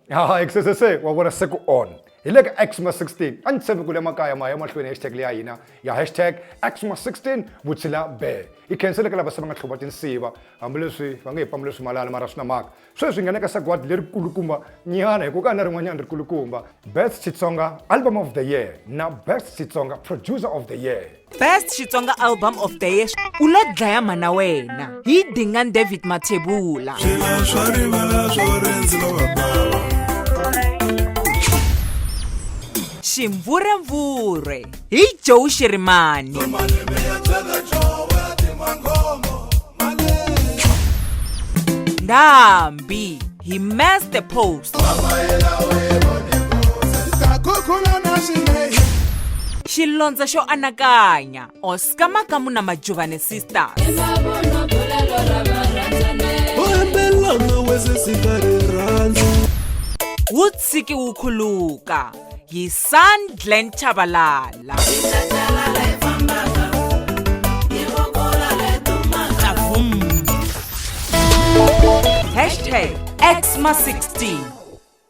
XSSA wabona seku on hileka XMA16 andisebe kule makaya maya emahlweni hashtag leya hina ya hashtag XMA16 vutsila be ikhensele ka lava se va nga tlhova tinsiva hambileswi va nge hi pamuleswi malala mara swi na mhaka sweswi hi nga le ka sagwadi leri kulukumba nyana hikuva ka na rin'wanyana ri kulukumba best Xitsonga album of the year na best Xitsonga producer of the year. Best Xitsonga album of the year ulo dlaya mana wena hi Dingan David Mathebula. Ximvuremvure hi Joe Shirimani. Ndambi hi Master Post. Xilondza xo anakanya Oscar Makamu na Majuvane Sisters. Wutsiki wukhuluka yi Sandlen Chabalala. Hashtag XMA16